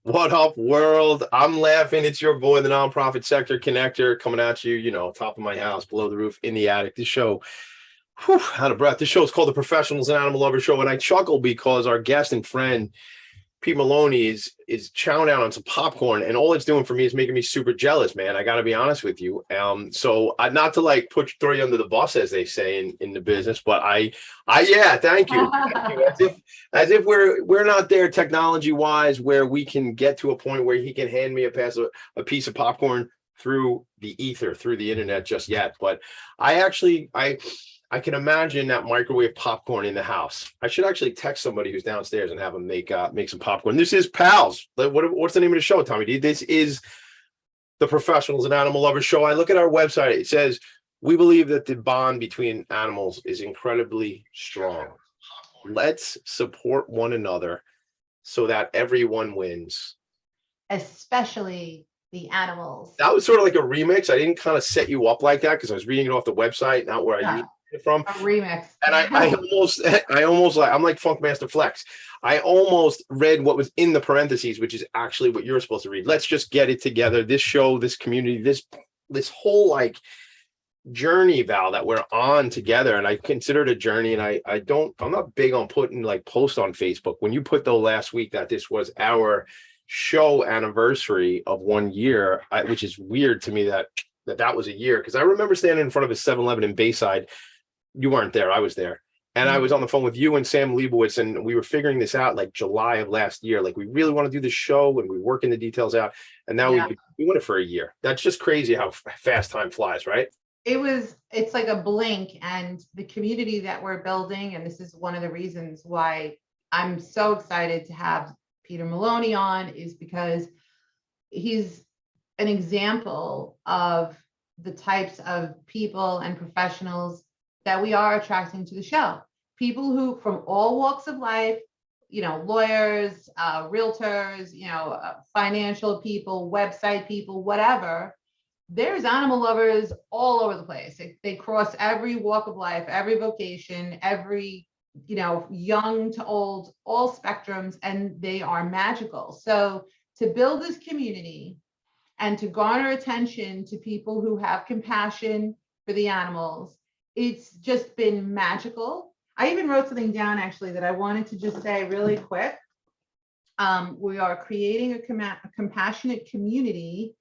What up, world? I'm laughing. It's your boy, the nonprofit sector connector, coming at you, top of my house, below the roof, in the attic. This show, out of breath. This show is called the Professionals and Animal Lovers Show. And I chuckle because our guest and friend, Pete Maloney, is chowing down on some popcorn. And all it's doing for me is making me super jealous, man. I got to be honest with you. So not to like throw you under the bus, as they say in the business, but yeah, thank you. As if we're not there technology wise where we can get to a point where he can hand me a piece of popcorn through the ether, through the internet just yet. But I can imagine that microwave popcorn in the house. I should actually text somebody who's downstairs and have them make some popcorn. This is Pals. What's the name of the show, Tommy D? This is the Professionals and Animal Lovers Show. I look at our website. It says, we believe that the bond between animals is incredibly strong. Let's support one another so that everyone wins. Especially the animals. That was sort of like a remix. I didn't kind of set you up like that because I was reading it off the website, not where I usually get it from. A remix. And I almost I'm like Funkmaster Flex. I almost read what was in the parentheses, which is actually what you're supposed to read. Let's just get it together. This show, this community, this whole like journey, Val, that we're on together, and I consider it a journey. And I'm not big on putting like posts on Facebook. When you put though last week that this was our show anniversary of 1 year, which is weird to me that was a year, because I remember standing in front of a 7-Eleven in Bayside. You weren't there, I was there, and I was on the phone with you and Sam Leibowitz, and we were figuring this out like July of last year. Like, we really want to do this show, and we're working the details out, and now we've been doing it for a year. That's just crazy how fast time flies, right? It's like a blink, and the community that we're building, and this is one of the reasons why I'm so excited to have Peter Maloney on, is because he's an example of the types of people and professionals that we are attracting to the show. People who, from all walks of life, lawyers, realtors, financial people, website people, whatever. There's animal lovers all over the place. They cross every walk of life, every vocation, every young to old, all spectrums, and they are magical. So to build this community and to garner attention to people who have compassion for the animals, it's just been magical. I even wrote something down actually that I wanted to just say really quick. We are creating a compassionate community,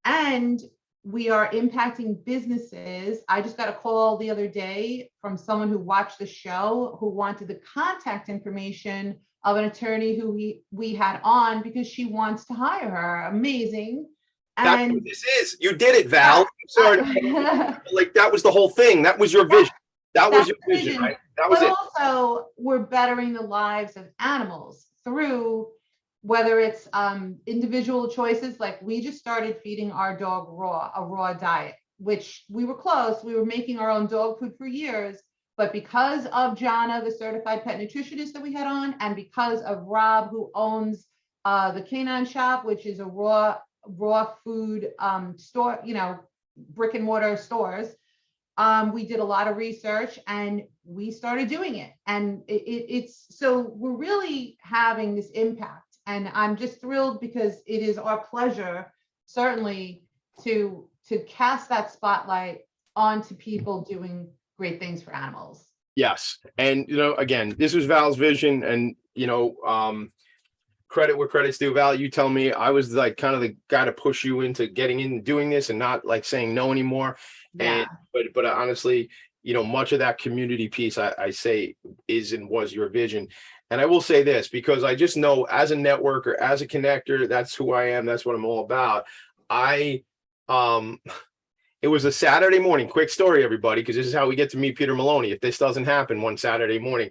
and we are impacting businesses. I just got a call the other day from someone who watched the show who wanted the contact information of an attorney who we had on because she wants to hire her. Amazing. That's what this is. You did it, Val. I'm sorry. Like, that was the whole thing. That was your vision. That was your vision, right? That was it. Also, we're bettering the lives of animals through whether it's individual choices, like we just started feeding our dog a raw diet, which we were close. We were making our own dog food for years, but because of Jana, the certified pet nutritionist that we had on, and because of Rob, who owns the Canine Shop, which is a raw food store, brick and mortar stores, we did a lot of research and we started doing it. And it's so we're really having this impact. And I'm just thrilled because it is our pleasure, certainly, to cast that spotlight onto people doing great things for animals. Yes. And, again, this was Val's vision, and, credit where credit's due. Val, you tell me, I was like kind of the guy to push you into getting in and doing this and not like saying no anymore. Yeah. And, but honestly, much of that community piece, I say is and was your vision. And I will say this, because I just know as a networker, as a connector, that's who I am. That's what I'm all about. It was a Saturday morning. Quick story, everybody, because this is how we get to meet Peter Maloney. If this doesn't happen one Saturday morning,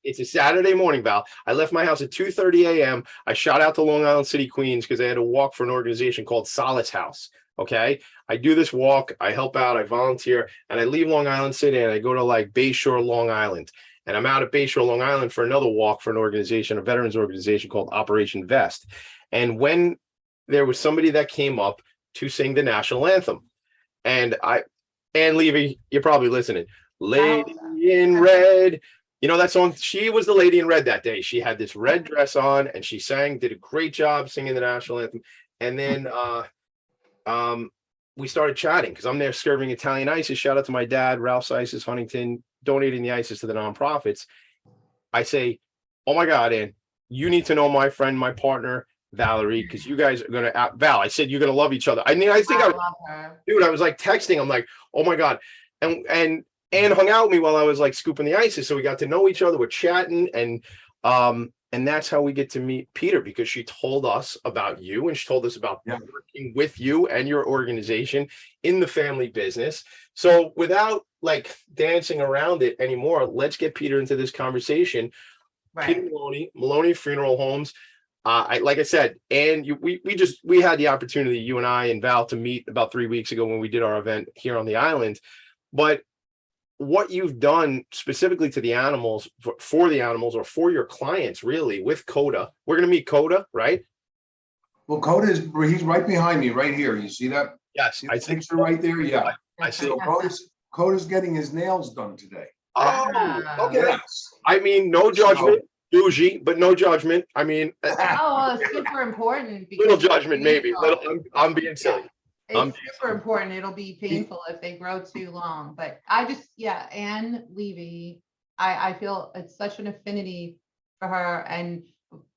it's a Saturday morning, Val. I left my house at 2:30 a.m. I shot out to Long Island City, Queens, because I had to walk for an organization called Solace House. Okay. I do this walk. I help out. I volunteer, and I leave Long Island City and I go to like Bayshore, Long Island. And I'm out at Bayshore, Long Island for another walk for an organization, a veterans organization called Operation Vest. And when there was somebody that came up to sing the national anthem, and Levy, you're probably listening. Lady in red, You know that song? She was the lady in red that day. She had this red dress on and she sang, did a great job singing the national anthem. And then we started chatting because I'm there serving Italian ices. Shout out to my dad, Ralph's Ices, Huntington, donating the ices to the nonprofits. I say, oh my God, Ann, you need to know my friend, my partner, Valerie, because you guys are gonna Val. I said you're gonna love each other. I mean, I think I love her. dude, I was like texting. I'm like, oh my God. And Ann hung out with me while I was like scooping the ices. So we got to know each other. We're chatting. And that's how we get to meet Peter, because she told us about you and she told us about working with you and your organization in the family business. So without like dancing around it anymore, let's get Peter into this conversation. Right. Peter Maloney Funeral Homes. Like I said, and we had the opportunity, you and I and Val, to meet about 3 weeks ago when we did our event here on the island. But what you've done specifically to the animals, for the animals, or for your clients, really, with Kota. We're going to meet Kota, right? Well, he's right behind me, right here. You see that? Yes, See the picture right there. Yeah, I see. So Kota's getting his nails done today. Oh, okay. Yes. I mean, no judgment, bougie, but no judgment. I mean, Oh, it's super important. little judgment, maybe. I'm being silly. It's super important. It'll be painful if they grow too long. But Ann Levy, I feel it's such an affinity for her. And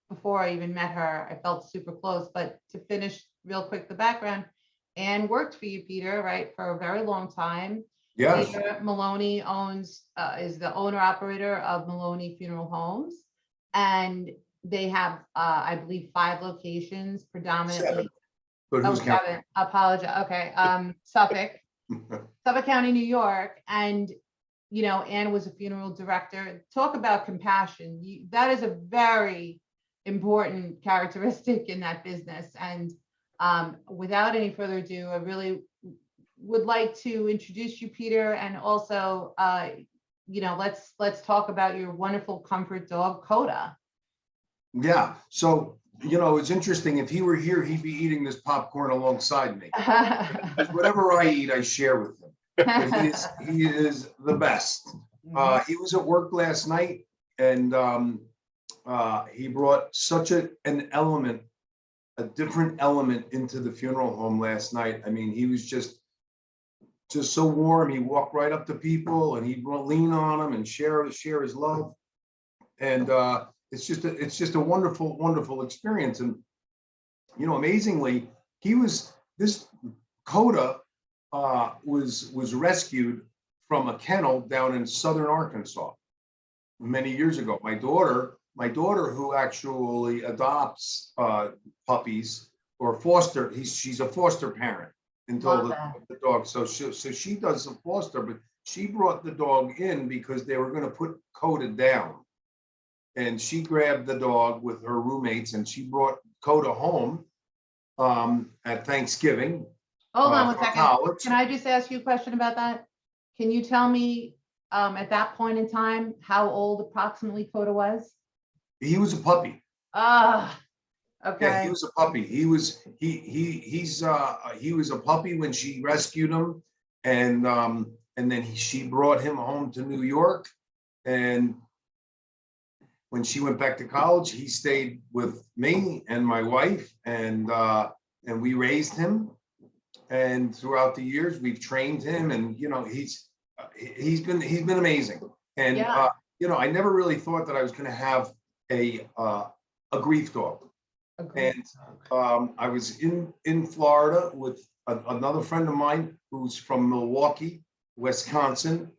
before I even met her, I felt super close. But to finish real quick, the background, Ann worked for you, Peter, right, for a very long time. Yes. Peter Maloney is the owner operator of Maloney Funeral Homes. And they have, I believe, 5 locations, predominantly. 7. But who's counting? 7. Apologize. Okay. Suffolk County, New York. And, Ann was a funeral director. Talk about compassion. That is a very important characteristic in that business. And without any further ado, I really would like to introduce you, Peter, and also, let's talk about your wonderful comfort dog, Kota. Yeah. So, it's interesting. If he were here, he'd be eating this popcorn alongside me. Whatever I eat, I share with him. But he is the best. He was at work last night, and he brought such a different element into the funeral home last night. I mean, he was just so warm. He walked right up to people, and he'd lean on them and share his love. And it's just a wonderful, wonderful experience. And amazingly, this Kota was rescued from a kennel down in southern Arkansas many years ago. My daughter, who actually adopts puppies or she's a foster parent until the dog. So she does the foster, but she brought the dog in because they were going to put Kota down. And she grabbed the dog with her roommates, and she brought Kota home at Thanksgiving. Hold on 1 second. College. Can I just ask you a question about that? Can you tell me at that point in time how old approximately Kota was? He was a puppy. Okay. Yeah, he was a puppy. He was a puppy when she rescued him, and then she brought him home to New York, and when she went back to college, he stayed with me and my wife, and we raised him. And throughout the years, we've trained him, and he's been amazing. And I never really thought that I was going to have a grief dog. And I was in Florida with another friend of mine who's from Milwaukee, Wisconsin,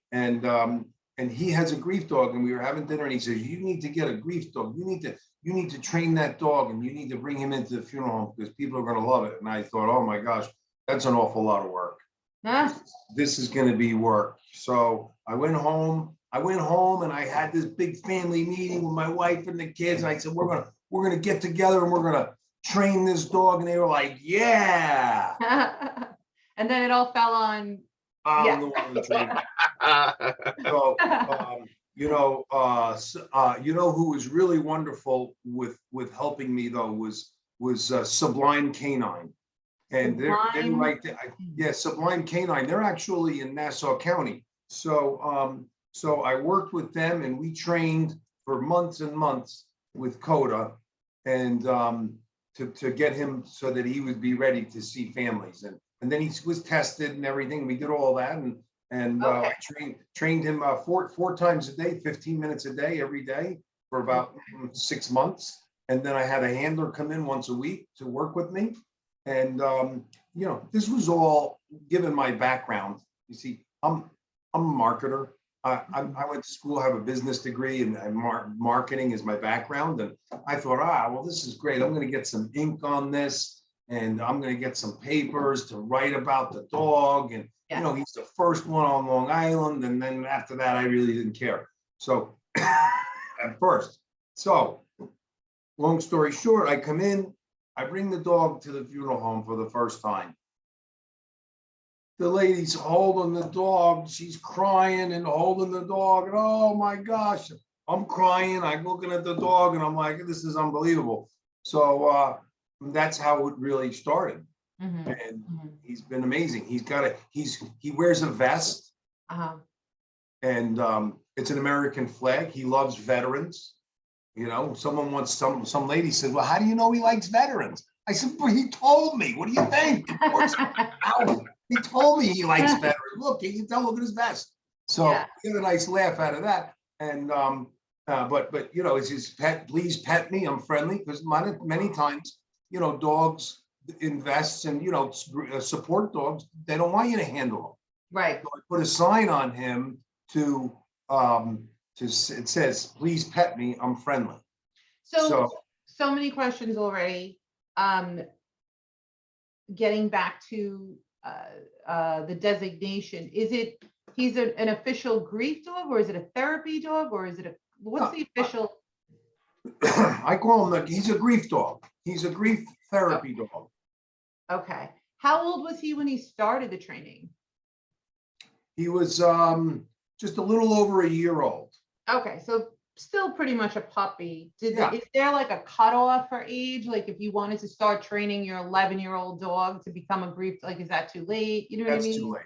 and he has a grief dog, and we were having dinner, and he says, you need to get a grief dog. You need to train that dog, and you need to bring him into the funeral home because people are going to love it. And I thought, oh my gosh, that's an awful lot of work. This is going to be work. So I went home and I had this big family meeting with my wife and the kids. And I said, we're going to get together and we're going to train this dog. And they were like, yeah. And then it all fell on. I'm the one who trained him. So, who was really wonderful with helping me though was Sublime Canine, and they're right there. Yeah, Sublime Canine. They're actually in Nassau County. So So I worked with them and we trained for months and months with Kota and to get him so that he would be ready to see families. And then he was tested and everything. We did all that and Okay. I trained him four times a day, 15 minutes a day, every day for about 6 months. And then I had a handler come in once a week to work with me. And this was all given my background. You see, I'm a marketer. I went to school, have a business degree, and marketing is my background. And I thought, well, this is great. I'm going to get some ink on this, and I'm going to get some papers to write about the dog. And he's the first one on Long Island. And then after that, I really didn't care. So at first, long story short, I come in, I bring the dog to the funeral home for the first time. The lady's holding the dog. She's crying and holding the dog. And oh my gosh, I'm crying. I'm looking at the dog and I'm like, this is unbelievable. So that's how it really started. Mm-hmm. And he's been amazing. He wears a vest. And it's an American flag. He loves veterans. Someone once, some lady said, well, how do you know he likes veterans? I said, well, he told me. What do you think? Of course, he told me he likes veterans. Look, you can tell, look at his vest. So get a nice laugh out of that. And but it's his pet. Please pet me. I'm friendly because many times, dogs in vests and support dogs, they don't want you to handle them. Right. So I put a sign on him it says, please pet me. I'm friendly. So many questions already. Getting back to the designation, he's an official grief dog, or is it a therapy dog, or is it what's the official? I call him he's a grief dog. He's a grief therapy dog. Okay. How old was he when he started the training? He was just a little over a year old. Okay, so still pretty much a puppy. Is there like a cutoff for age? Like if you wanted to start training your 11-year-old dog to become a grief, like is that too late? You know what I mean? Too late.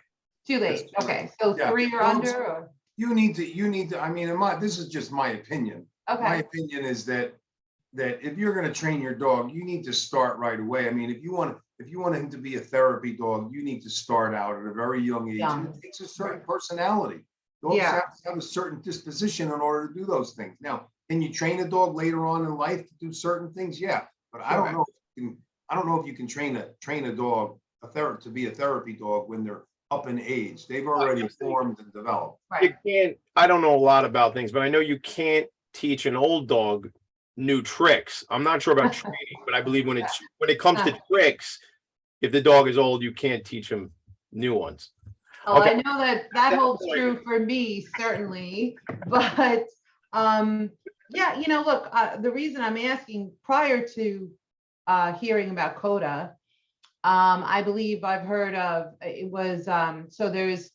Too late. Okay, so 3 or under, or? You need to. I mean, this is just my opinion. Okay. My opinion is that if you're going to train your dog, you need to start right away. I mean, if you want him to be a therapy dog, you need to start out at a very young age. And it takes a certain personality. Dogs have to have a certain disposition in order to do those things. Now, can you train a dog later on in life to do certain things? Yeah, but I don't know if you can train a dog to be a therapy dog when they're up in age. They've already formed and developed. Right. You can't. I don't know a lot about things, but I know you can't teach an old dog new tricks. I'm not sure about training, but I believe when it comes to tricks, if the dog is old, you can't teach him new ones. Oh, okay. I know that holds true for me, certainly. But look, the reason I'm asking, prior to hearing about Kota, I believe I've heard of, it was, so there's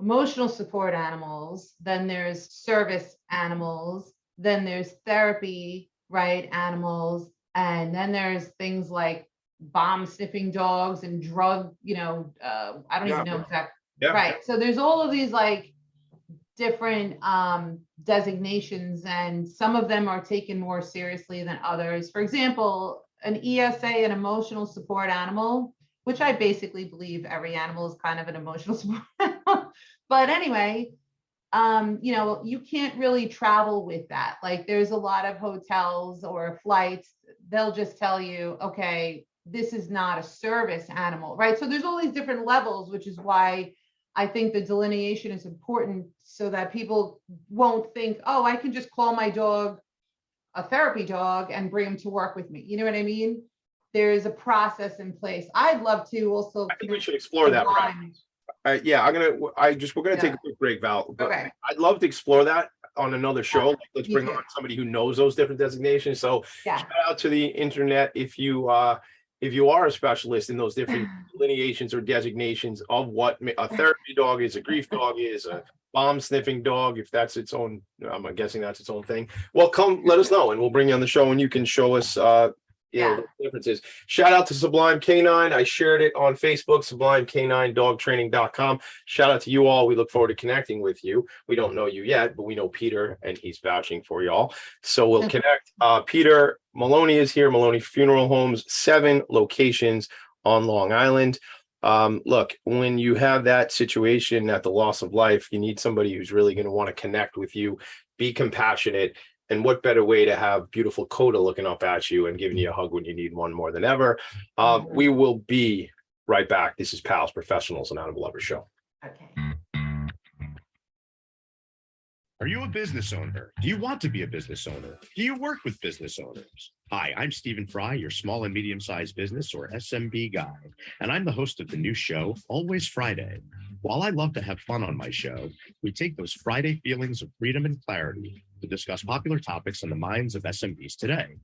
emotional support animals, then there's service animals, then there's therapy, right, animals, and then there's things like bomb sniffing dogs and drug, I don't even know exactly. Yeah. Right. So there's all of these like different designations, and some of them are taken more seriously than others. For example, an ESA, an emotional support animal, which I basically believe every animal is kind of an emotional support animal. But anyway, you can't really travel with that. Like there's a lot of hotels or flights, they'll just tell you, okay, this is not a service animal, right? So there's all these different levels, which is why I think the delineation is important so that people won't think, oh, I can just call my dog a therapy dog and bring him to work with me. You know what I mean? There's a process in place. I'd love to also. I think we should explore that. We're gonna take a quick break, Val. But okay. I'd love to explore that on another show. Let's bring on somebody who knows those different designations. So shout out to the internet if you are a specialist in those different delineations or designations of what a therapy dog is, a grief dog is, a bomb sniffing dog, if that's its own, I'm guessing that's its own thing. Well, come let us know and we'll bring you on the show and you can show us Yeah. the differences. Shout out to Sublime Canine. I shared it on Facebook, SublimeCanineDogTraining.com. Shout out to you all. We look forward to connecting with you. We don't know you yet, but we know Peter, and he's vouching for y'all. So we'll connect. Peter Maloney is here. Maloney Funeral Homes, 7 locations on Long Island. Look, when you have that situation at the loss of life, you need somebody who's really going to want to connect with you, be compassionate. And what better way to have beautiful Kota looking up at you and giving you a hug when you need one more than ever. We will be right back. This is Pals, Professionals, and Animal Lovers Show. Okay. Are you a business owner? Do you want to be a business owner? Do you work with business owners? Hi, I'm Stephen Fry, your small and medium-sized business or SMB guy, and I'm the host of the new show, Always Friday. While I love to have fun on my show, we take those Friday feelings of freedom and clarity to discuss popular topics on the minds of SMBs today.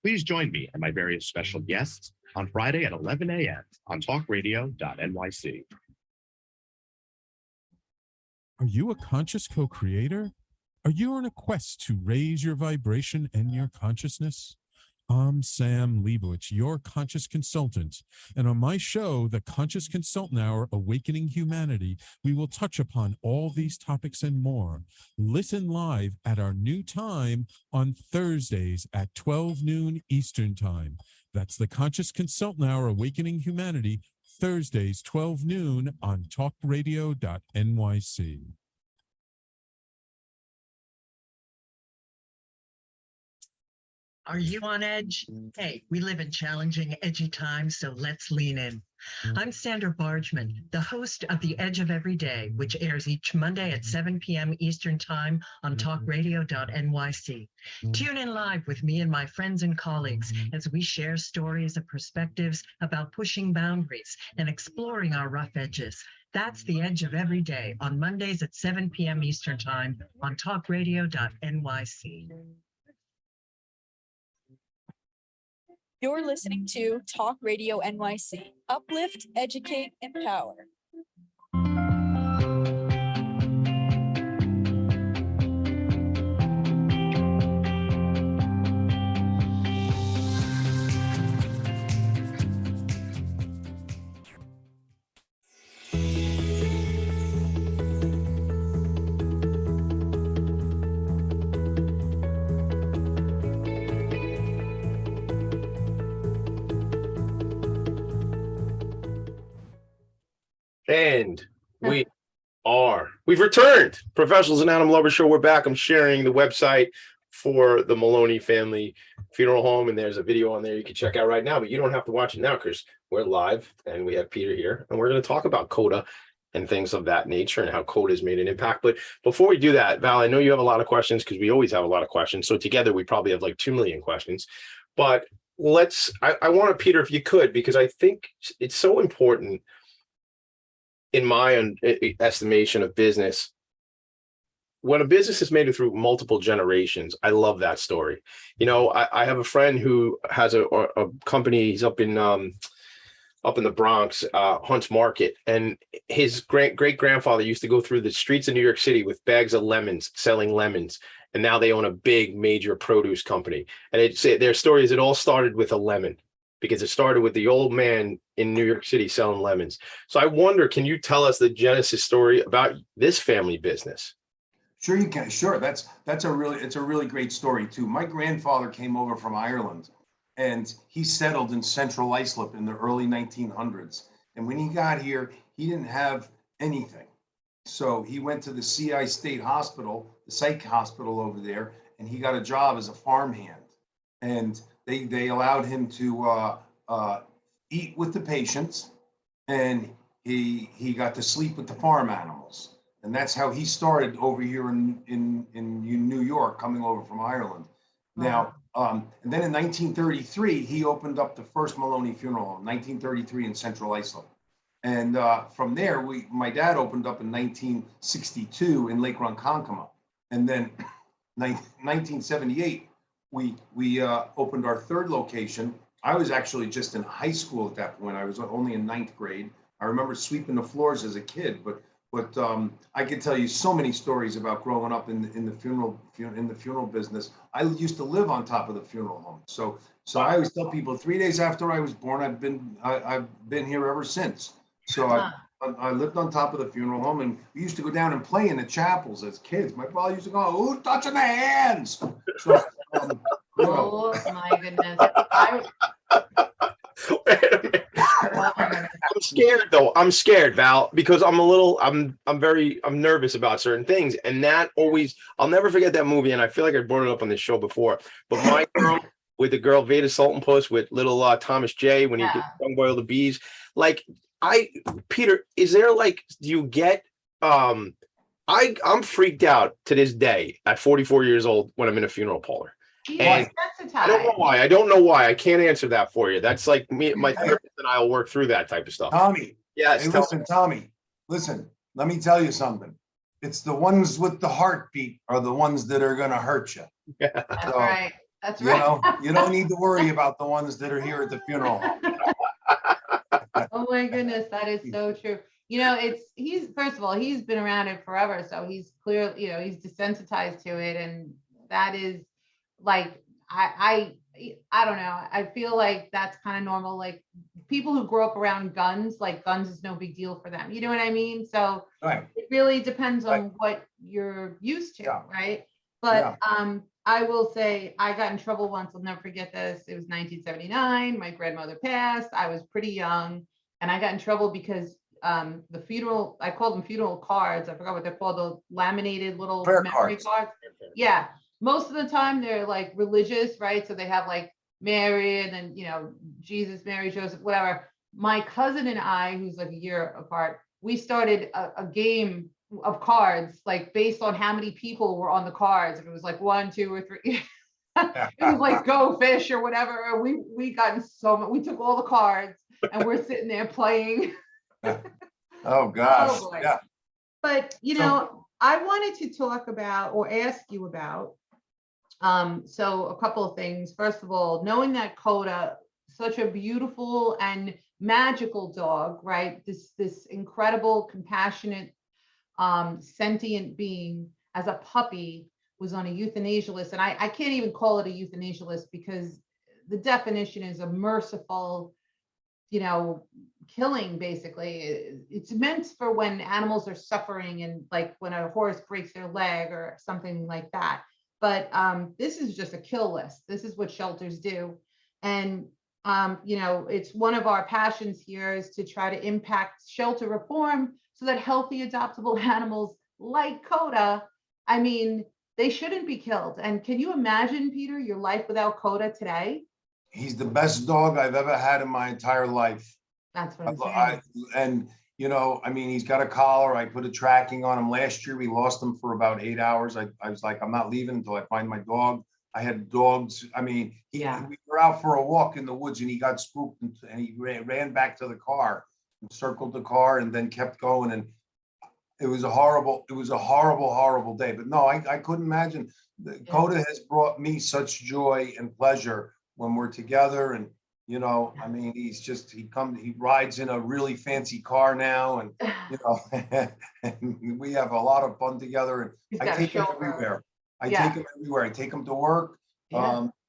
Please join me and my various special guests on Friday at 11 a.m. on TalkRadio.nyc. Are you a conscious co-creator? Are you on a quest to raise your vibration and your consciousness? I'm Sam Leibowitz, your conscious consultant. And on my show, The Conscious Consultant Hour, Awakening Humanity, we will touch upon all these topics and more. Listen live at our new time on Thursdays at 12 noon Eastern Time. That's The Conscious Consultant Hour, Awakening Humanity, Thursdays, 12 noon on TalkRadio.nyc. Are you on edge? Hey, we live in challenging, edgy times, so let's lean in. I'm Sandra Bargeman, the host of The Edge of Every Day, which airs each Monday at 7 p.m. Eastern Time on TalkRadio.nyc. Tune in live with me and my friends and colleagues as we share stories and perspectives about pushing boundaries and exploring our rough edges. That's The Edge of Every Day on Mondays at 7 p.m. Eastern Time on TalkRadio.nyc. You're listening to Talk Radio NYC. Uplift, educate, empower. And we've returned. Professionals and Animal Lovers Show. We're back. I'm sharing the website for the Maloney family funeral home, and there's a video on there you can check out right now, but you don't have to watch it now because we're live and we have Peter here, and we're going to talk about Kota and things of that nature and how Kota has made an impact. But before we do that, Val, I know you have a lot of questions because we always have a lot of questions. So together we probably have like 2 million questions. But I want Peter, if you could, because I think it's so important in my estimation of business. When a business is made it through multiple generations, I love that story. You know, I have a friend who has a company. He's up in the Bronx, Hunt's Market, and his great grandfather used to go through the streets of New York City with bags of lemons, selling lemons. And now they own a big major produce company. And their story is it all started with a lemon, because it started with the old man in New York City selling lemons. So I wonder, can you tell us the genesis story about this family business? Sure you can. Sure. It's a really great story too. My grandfather came over from Ireland and he settled in Central Islip in the early 1900s. And when he got here, he didn't have anything. So he went to the CI State Hospital, the psych hospital over there, and he got a job as a farmhand. And they allowed him to eat with the patients, and he got to sleep with the farm animals. And that's how he started over here in New York, coming over from Ireland. Now, and then in 1933, he opened up the first Maloney Funeral Home, 1933 in Central Islip. And from there, my dad opened up in 1962 in Lake Ronkonkoma. And then 1978, we opened our third location. I was actually just in high school at that point. I was only in 9th grade. I remember sweeping the floors as a kid, but I could tell you so many stories about growing up in the funeral business. I used to live on top of the funeral home. So So I always tell people 3 days after I was born, I've been here ever since. So I lived on top of the funeral home, and we used to go down and play in the chapels as kids. My father used to go, "Who's touching the hands?" So, Oh my goodness. Oh my goodness. I'm scared though. I'm scared, Val, because I'm nervous about certain things. And that always, I'll never forget that movie. And I feel like I brought it up on this show before, but my girl with the girl Veda Sultanpuss with little Thomas J when he gets stung by all the bees. Like Peter, is there like, do you get, I'm freaked out to this day at 44 years old when I'm in a funeral parlor. He's And desensitized. I don't know why. I can't answer that for you. That's like me, my therapist and I'll work through that type of stuff. Tommy. Yes. Hey, listen, Tommy. Listen, let me tell you something. It's the ones with the heartbeat are the ones that are going to hurt you. That's So, right. That's right. You know, you don't need to worry about the ones that are here at the funeral home. Oh my goodness, that is so true. You know, he's first of all, he's been around it forever, so he's clearly, you know, he's desensitized to it, and that is like I don't know. I feel like that's kind of normal. Like people who grow up around guns, like guns is no big deal for them. You know what I mean? So Right. it really depends on what you're used to, right? But I will say I got in trouble once. I'll never forget this. It was 1979. My grandmother passed. I was pretty young, and I got in trouble because the funeral, I called them funeral cards. I forgot what they're called, those laminated little Prayer memory cards. Yeah. Most of the time they're like religious, right? So they have like Mary and then, you know, Jesus, Mary, Joseph, whatever. My cousin and I, who's like a year apart, we started a game of cards, like based on how many people were on the cards. If it was like 1, 2, or 3, it was like Go Fish or whatever. We got in so much. We took all the cards and we're sitting there playing. Oh gosh. Oh boy. Yeah. But you know, I wanted to talk about or ask you about. So a couple of things. First of all, knowing that Kota, such a beautiful and magical dog, right? This incredible, compassionate, sentient being as a puppy was on a euthanasia list. And I can't even call it a euthanasia list because the definition is a merciful, you know, killing basically. It's meant for when animals are suffering and like when a horse breaks their leg or something like that. But this is just a kill list. This is what shelters do. And you know, it's one of our passions here is to try to impact shelter reform so that healthy adoptable animals like Kota, I mean, they shouldn't be killed. And can you imagine, Peter, your life without Kota today? He's the best dog I've ever had in my entire life. That's what I'm saying. And you know, I mean, he's got a collar. I put a tracking on him. Last year, we lost him for about 8 hours. I was like, I'm not leaving until I find my dog. I had dogs. I mean, we were out for a walk in the woods and he got spooked and he ran back to the car and circled the car and then kept going. And it was a horrible day. But no, I couldn't imagine. Kota has brought me such joy and pleasure when we're together. And you know, I mean, he rides in a really fancy car now, and you know, and we have a lot of fun together. And I take him everywhere. I take him to work.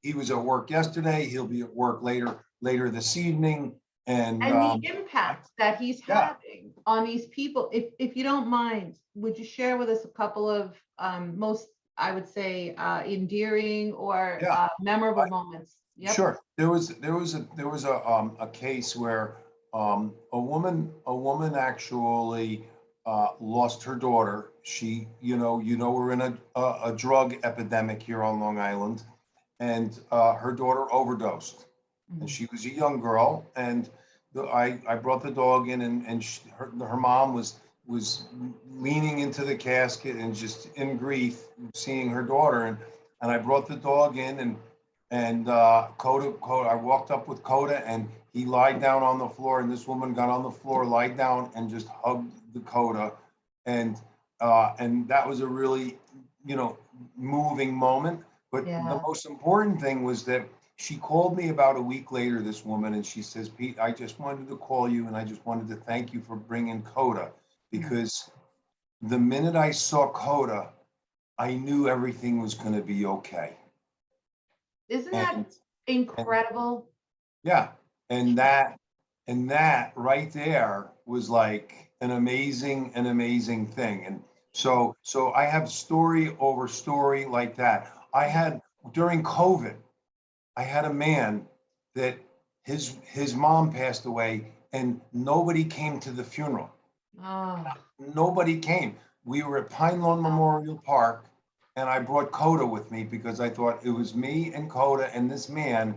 He was at work yesterday. He'll be at work later this evening. And the impact that he's having on these people. If you don't mind, would you share with us a couple of most, I would say, endearing or memorable moments? Yep. Sure. There was a case where a woman actually lost her daughter. She, we're in a drug epidemic here on Long Island, and her daughter overdosed, and she was a young girl. And I brought the dog in, and her mom was leaning into the casket and just in grief, seeing her daughter, and I brought the dog in and Kota, I walked up with Kota and he lied down on the floor, and this woman got on the floor, lied down and just hugged the Kota. And that was a really, moving moment. But the most important thing was that she called me about a week later, this woman, and she says, Pete, I just wanted to call you and I just wanted to thank you for bringing Kota, because the minute I saw Kota, I knew everything was going to be okay. Isn't that Incredible. Yeah, and that right there was like an amazing thing. And so I have story over story like that. I had during COVID, I had a man that his mom passed away and nobody came to the funeral. Oh, Nobody came. We were at Pine Lawn Memorial Park, and I brought Kota with me because I thought it was me and Kota and this man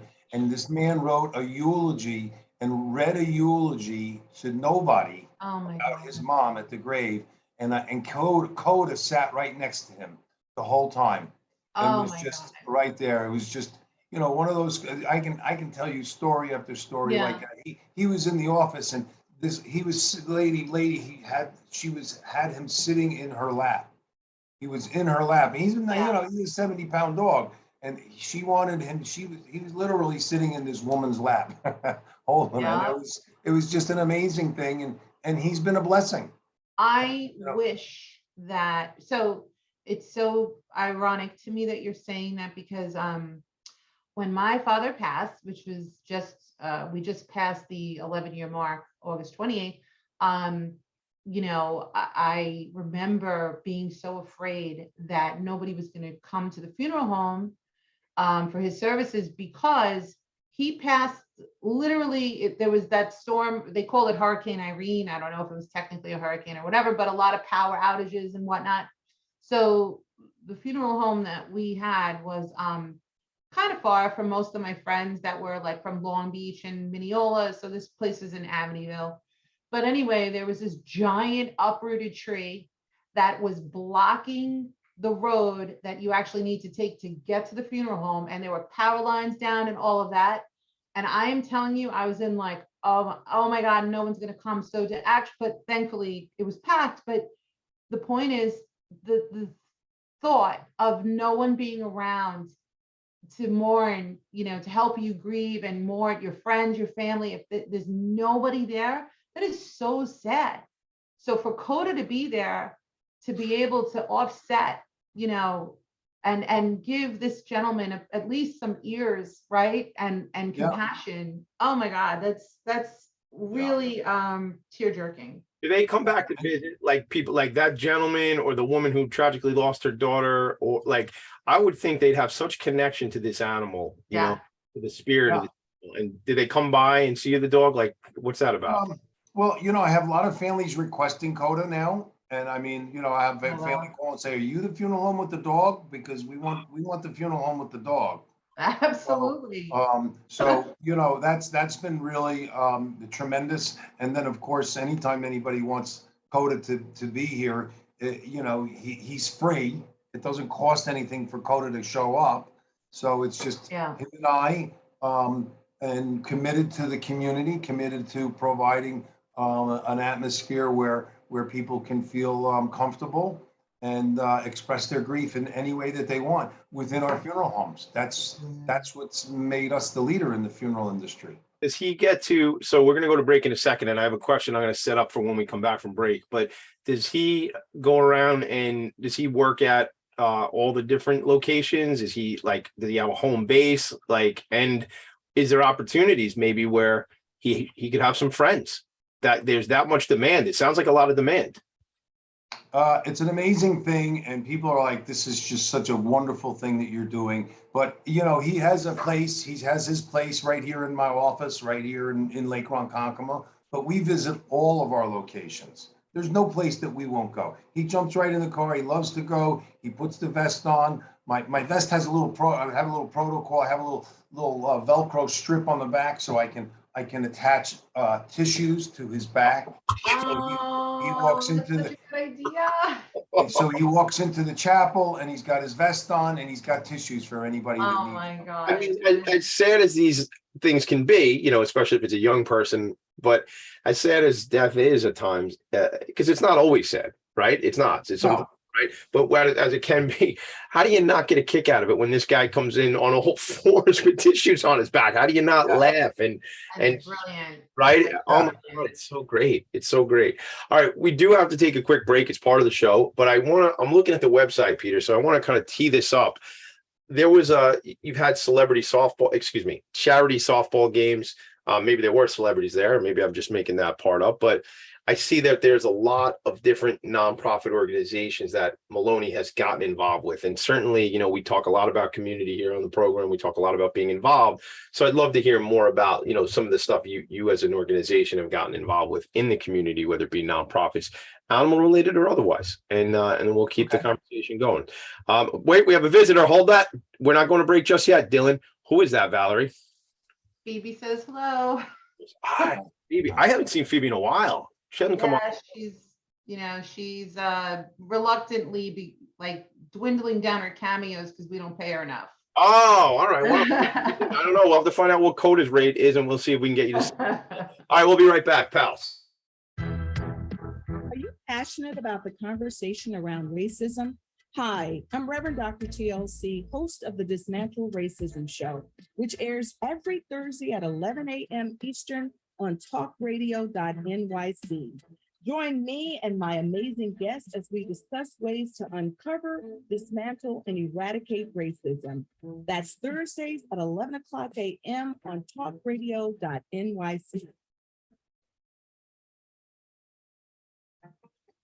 wrote a eulogy and read a eulogy to nobody oh my about God. his mom at the grave, and Kota sat right next to him the whole time. It Oh was my just God. right there. It was just, one of those. I can tell you story after story like Yeah. that. He was in the office and he was lady had him sitting in her lap. He was in her lap. He's he's a 70-pound dog, and she wanted him. He was literally sitting in this woman's lap, holding her. And Yeah. it was just an amazing thing, and he's been a blessing. I You know? wish that, so it's so ironic to me that you're saying that because when my father passed, which was just we just passed the 11-year mark, August 28th, I remember being so afraid that nobody was going to come to the funeral home for his services because he passed literally. There was that storm, they call it Hurricane Irene. I don't know if it was technically a hurricane or whatever, but a lot of power outages and whatnot. So the funeral home that we had was kind of far from most of my friends that were like from Long Beach and Mineola. So this place is in Amityville. But anyway, there was this giant uprooted tree that was blocking the road that you actually need to take to get to the funeral home. And there were power lines down and all of that. And I am telling you, I was in like, oh my God, no one's going to come. So to act, but thankfully it was packed. But the point is the thought of no one being around to mourn, to help you grieve and mourn your friends, your family, if there's nobody there, that is so sad. So for Kota to be there, to be able to offset, and give this gentleman at least some ears, right? And Yeah. compassion. Oh my God, that's really tear jerking. Do they come back to visit like people like that gentleman or the woman who tragically lost her daughter? Or like, I would think they'd have such connection to this animal, Yeah. to the spirit of Yeah. it. And did they come by and see the dog? Like, what's that about? Well, I have a lot of families requesting Kota now. And I mean, I have a Oh, wow. family call and say, "Are you the funeral home with the dog? Because we want the funeral home with the dog." Absolutely. That's been really tremendous. And then of course, anytime anybody wants Kota to be here, he's free. It doesn't cost anything for Kota to show up. So it's just Yeah. him and I, and committed to the community, committed to providing an atmosphere where people can feel comfortable and express their grief in any way that they want within our funeral homes. That's what's made us the leader in the funeral industry. Does he get to, so we're going to go to break in a second, and I have a question I'm going to set up for when we come back from break, but does he go around and does he work at all the different locations? Is he like, does he have a home base? Like, and is there opportunities maybe where he could have some friends that there's that much demand? It sounds like a lot of demand. It's an amazing thing, and people are like, "This is just such a wonderful thing that you're doing." But he has a place. He has his place right here in my office, right here in Lake Ronkonkoma. But we visit all of our locations. There's no place that we won't go. He jumps right in the car. He loves to go. He puts the vest on. My vest has I have a little protocol. I have a little Velcro strip on the back so I can attach tissues to his back. He walks into that's such a good idea. So he walks into the chapel and he's got his vest on and he's got tissues for anybody that Oh needs my them. God. I mean, as sad as these things can be, especially if it's a young person, but as sad as death is at times, because it's not always sad, right? It's not. It's something, right? But as it can be, how do you not get a kick out of it when this guy comes in on all fours with tissues on his back? How do you not laugh and That's brilliant. right? That's Oh my brilliant. God, it's so great. It's so great. All right, we do have to take a quick break. It's part of the show, but I'm looking at the website, Peter, so I want to kind of tee this up. there was you've had charity softball games. Maybe there were celebrities there. Maybe I'm just making that part up, but I see that there's a lot of different nonprofit organizations that Maloney has gotten involved with. And certainly, you know, we talk a lot about community here on the program. We talk a lot about being involved. So I'd love to hear more about, you know, some of the stuff you as an organization have gotten involved with in the community, whether it be nonprofits, animal related or otherwise. And we'll keep the conversation going. Wait, we have a visitor. Hold that. We're not going to break just yet, Dylan. Who is that, Valerie? Phoebe says hello. Hi, Phoebe. I haven't seen Phoebe in a while. She hasn't come on. She's reluctantly dwindling down her cameos because we don't pay her enough. Oh, all right. Well, I don't know. We'll have to find out what Kota's rate is, and we'll see if we can get you to. All right, we'll be right back, pals. Are you passionate about the conversation around racism? Hi, I'm Reverend Dr. TLC, host of the Dismantle Racism Show, which airs every Thursday at 11 a.m. Eastern on TalkRadio.nyc. Join me and my amazing guests as we discuss ways to uncover, dismantle, and eradicate racism. That's Thursdays at 11 o'clock a.m. on TalkRadio.nyc.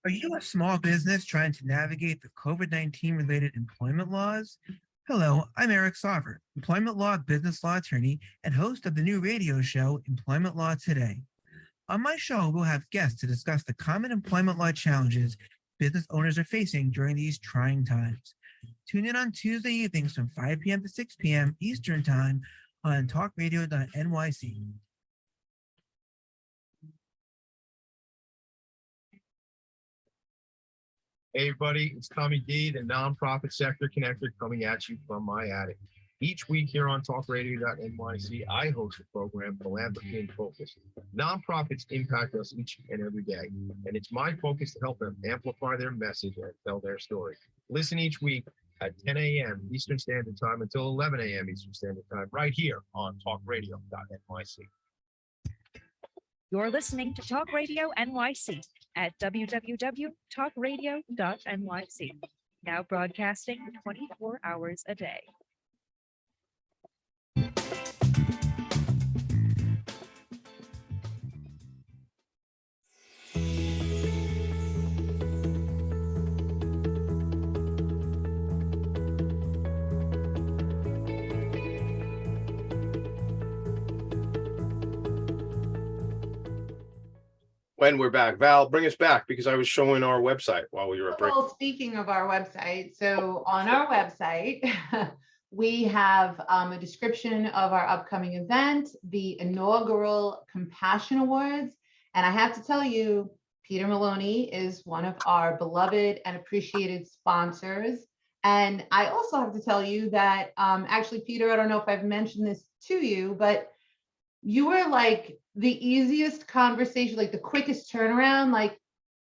Are you a small business trying to navigate the COVID-19 related employment laws? Hello, I'm Eric Sauver, employment law, business law attorney, and host of the new radio show, Employment Law Today. On my show, we'll have guests to discuss the common employment law challenges business owners are facing during these trying times. Tune in on Tuesday evenings from 5 p.m. to 6 p.m. Eastern Time on TalkRadio.nyc. Hey, everybody, it's Tommy D, the nonprofit sector connector, coming at you from my attic. Each week here on TalkRadio.nyc, I host the program Philanthropy in Focus. Nonprofits impact us each and every day, and it's my focus to help them amplify their message and tell their story. Listen each week at 10 a.m. Eastern Standard Time until 11 a.m. Eastern Standard Time, right here on TalkRadio.nyc. You're listening to Talk Radio NYC at www.talkradio.nyc. Now broadcasting 24 hours a day. When we're back, Val, bring us back because I was showing our website while we were at break. Well, speaking of our website, so on our website, we have a description of our upcoming event, the inaugural Compassion Awards. And I have to tell you, Peter Maloney is one of our beloved and appreciated sponsors. And I also have to tell you that actually, Peter, I don't know if I've mentioned this to you, but you were like the easiest conversation, like the quickest turnaround. Like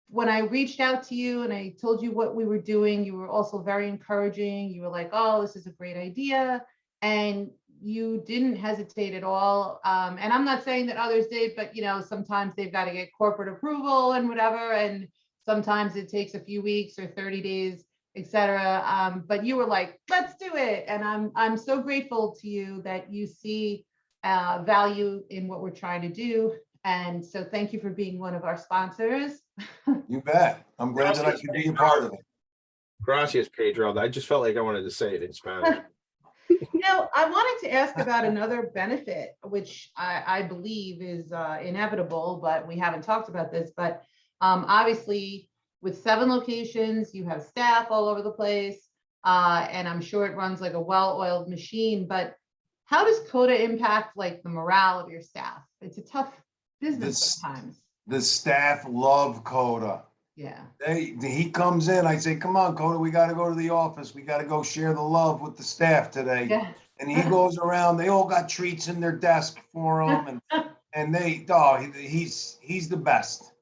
when I reached out to you and I told you what we were doing, you were also very encouraging. You were like, oh, this is a great idea. And you didn't hesitate at all. And I'm not saying that others did, but you know, sometimes they've got to get corporate approval and whatever. And sometimes it takes a few weeks or 30 days, etc. But you were like, let's do it. And I'm so grateful to you that you see value in what we're trying to do. And so thank you for being one of our sponsors. You bet. I'm glad that I could be a part of it. Gracias, Pedro. I just felt like I wanted to say it in Spanish. You know, I wanted to ask about another benefit, which I believe is inevitable, but we haven't talked about this. But obviously, with 7 locations, you have staff all over the place, and I'm sure it runs like a well-oiled machine. But how does Kota impact like the morale of your staff? It's a tough business sometimes. The staff love Kota. Yeah. He comes in, I say, come on, Kota, we got to go to the office. We got to go share the love with the staff today. Yeah. And he goes around, they all got treats in their desk for him. And he's the best.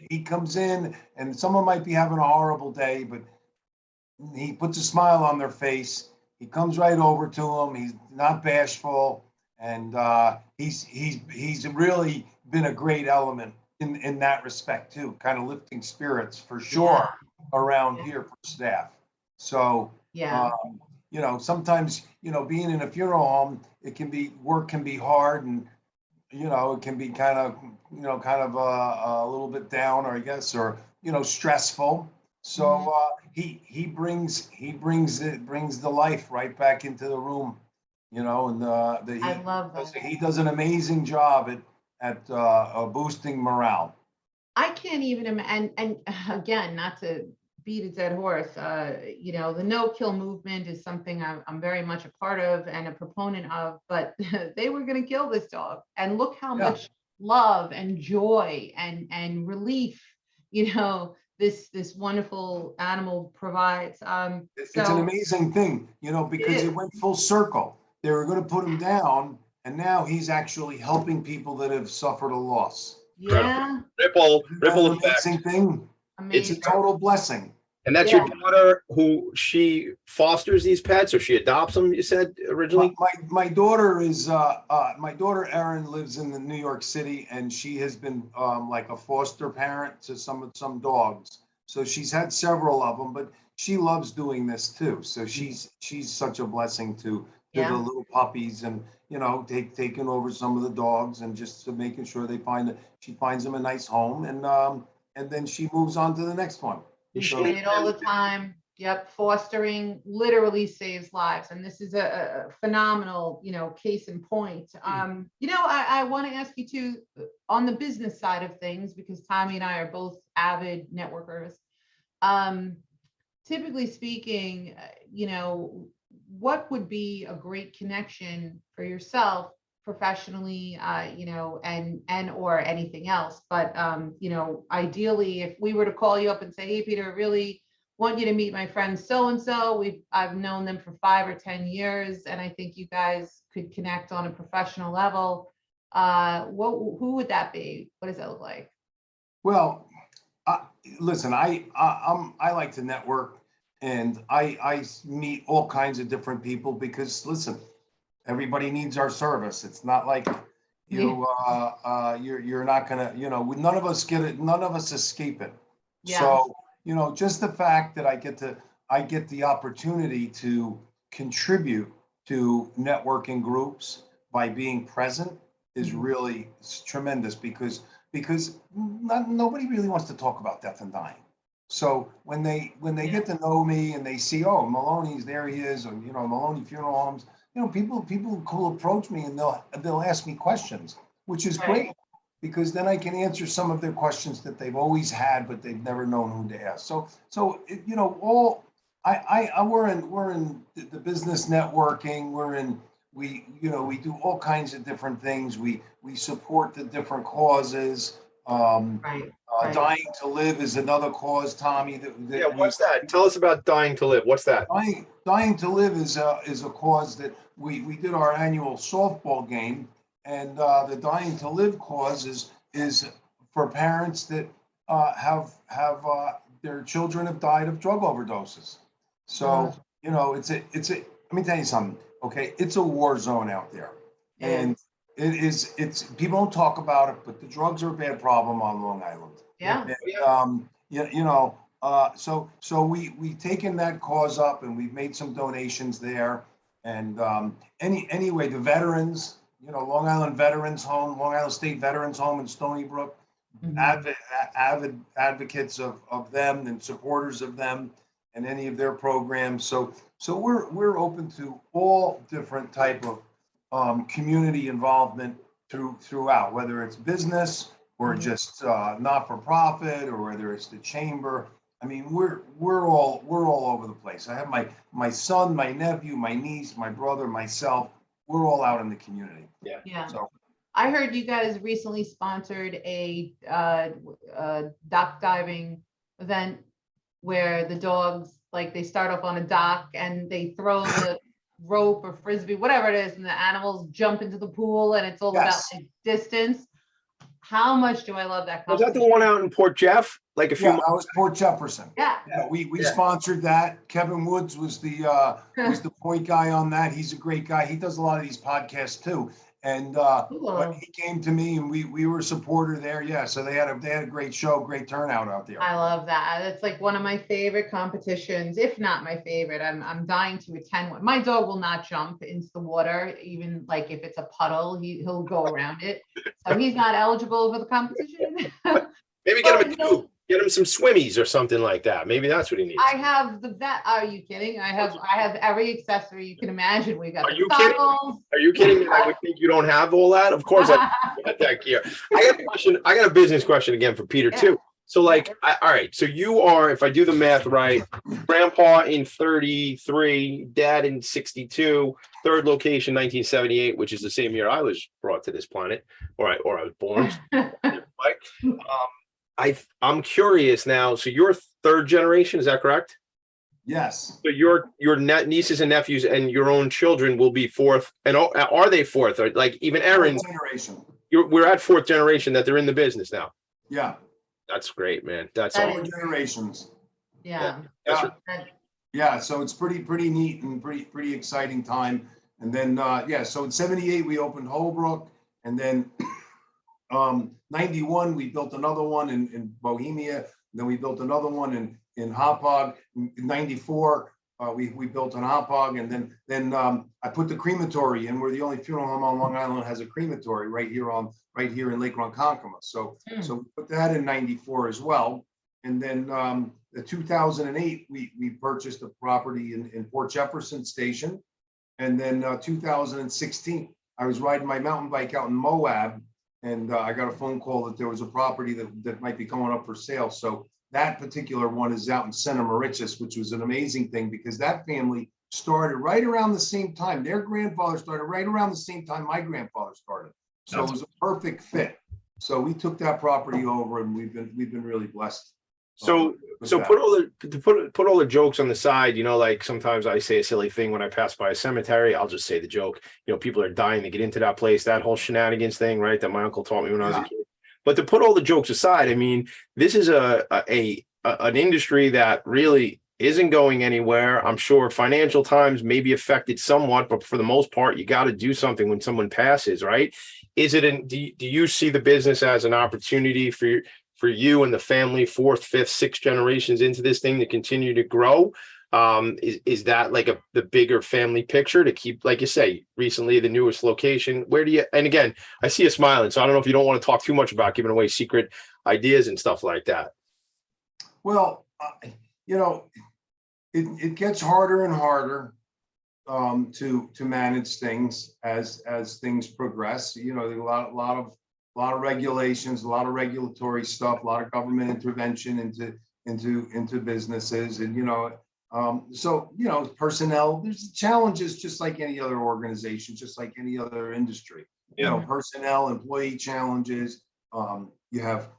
He comes in and someone might be having a horrible day, but he puts a smile on their face. He comes right over to them. He's not bashful. And he's really been a great element in that respect too, kind of lifting spirits for sure around here for staff. So sometimes, being in a funeral home, work can be hard, and, it can be kind of, a little bit down, or I guess, or, stressful. So he brings the life right back into the room, and I love that. he does an amazing job at boosting morale. I can't even and again, not to beat a dead horse, the no-kill movement is something I'm very much a part of and a proponent of, but they were going to kill this dog. And look how much love and joy and relief, this wonderful animal provides. It's an amazing thing, because it went full circle. They were going to put him down, and now he's actually helping people that have suffered a loss. Yeah. Ripple Amazing effect. thing. Amazing. It's a total blessing. And that's your daughter, who she fosters these pets, or she adopts them, you said originally? My daughter is my daughter Erin lives in the New York City, and she has been like a foster parent to some dogs. So she's had several of them, but she loves doing this too. So she's such a blessing to the little puppies, and taking over some of the dogs, and just making sure she finds them a nice home, and then she moves on to the next one. We say it all the time. Yep, fostering literally saves lives, and this is a phenomenal, case in point. I want to ask you too, on the business side of things, because Tommy and I are both avid networkers. Typically speaking, what would be a great connection for yourself professionally, and or anything else. But, ideally, if we were to call you up and say, hey, Peter, I really want you to meet my friend so-and-so. I've known them for 5 or 10 years, and I think you guys could connect on a professional level. Who would that be? What does that look like? Well, listen, I like to network, and I meet all kinds of different people, because listen, everybody needs our service. It's not like you're not gonna, none of us get it, none of us escape it. Yeah. So, just the fact that I get the opportunity to contribute to networking groups by being present is really tremendous, because nobody really wants to talk about death and dying. So when they get to know me, and they see, oh, Maloney's there, he is, or Maloney Funeral Homes, people will approach me, and they'll ask me questions, which is great, because then I can answer some of their questions that they've always had, but they've never known who to ask. So we're in the business networking. We do all kinds of different things. We support the different causes. Dying to Live is another cause, Tommy. What's that? Tell us about Dying to Live. What's that? Dying to Live is a cause that we did our annual softball game, and the Dying to Live cause is for parents that have their children have died of drug overdoses. So it's let me tell you something. Okay, it's a war zone out there, and it's people don't talk about it, but the drugs are a bad problem on Long Island. So we've taken that cause up, and we've made some donations there. And anyway, the veterans, Long Island Veterans Home, Long Island State Veterans Home in Stony Brook, avid advocates of them and supporters of them and any of their programs. So we're open to all different type of community involvement throughout, whether it's business or just not for profit, or whether it's the chamber. I mean, we're all over the place. I have my son, my nephew, my niece, my brother, myself. We're all out in the community. Yeah. So I heard you guys recently sponsored a dock diving event where the dogs, like, they start off on a dock and they throw the rope or frisbee, whatever it is, and the animals jump into the pool, and it's all about like distance. How much do I love that? Was that the one out in Port Jeff? Like a few months? That was Port Jefferson. We sponsored that. Kevin Woods was the point guy on that. He's a great guy. He does a lot of these podcasts too. And Cool. but he came to me and we were a supporter there. Yeah, so they had a great show, great turnout out there. I love that. It's like one of my favorite competitions, if not my favorite. I'm dying to attend one. My dog will not jump into the water, even like if it's a puddle, he'll go around it. So he's not eligible for the competition. Maybe get him a But, you know, tube. Get him some swimmies or something like that. Maybe that's what he needs. I have the vet. Are you kidding? I have every accessory you can imagine. We got Are the you kidding? goggles. Are you kidding me? I would think you don't have all that. Of course, I got that gear. I got a question. I got a business question again for Peter too. So, like, all right. So you are, if I do the math right, grandpa in 33, dad in 62, third location 1978, which is the same year I was brought to this planet, or I was born. I'm curious now. So you're third generation, is that correct? Yes. So your nieces and nephews and your own children will be fourth, and are they fourth? Or like even Aaron? Fourth generation. We're at fourth generation that they're in the business now. Yeah. That's great, man. That's That all. Four generations. Yeah. That's Yeah, so it's pretty neat and pretty exciting time. And then so in 78 we opened Holbrook, and then 91 we built another one in Bohemia, and then we built another one in Hauppauge. In 94 we built an Hauppauge, and then I put the crematory in. We're the only funeral home on Long Island that has a crematory right here in Lake Ronkonkoma. So we put that in 94 as well. And then the 2008 we purchased a property in Port Jefferson Station. And then 2016 I was riding my mountain bike out in Moab, and I got a phone call that there was a property that might be going up for sale. So that particular one is out in Santa Mauritius, which was an amazing thing because that family started right around the same time. Their grandfather started right around the same time my grandfather started. So it was a perfect fit. So we took that property over, and we've been really blessed. So put all the jokes on the side, like sometimes I say a silly thing when I pass by a cemetery, I'll just say the joke, people are dying to get into that place, that whole shenanigans thing, right? That my uncle taught me when I was a kid. But to put all the jokes aside, I mean, this is an industry that really isn't going anywhere. I'm sure financial times may be affected somewhat, but for the most part, you got to do something when someone passes, right? Do you see the business as an opportunity for you and the family, fourth, fifth, sixth generations into this thing to continue to grow? Is that like the bigger family picture to keep, like you say, recently the newest location? And again, I see you smiling, so I don't know if you don't want to talk too much about giving away secret ideas and stuff like that. Well, it gets harder and harder to manage things as things progress. There's a lot of regulations, a lot of regulatory stuff, a lot of government intervention into businesses, and personnel. There's challenges just like any other organization, just like any other industry. Personnel, employee challenges. You have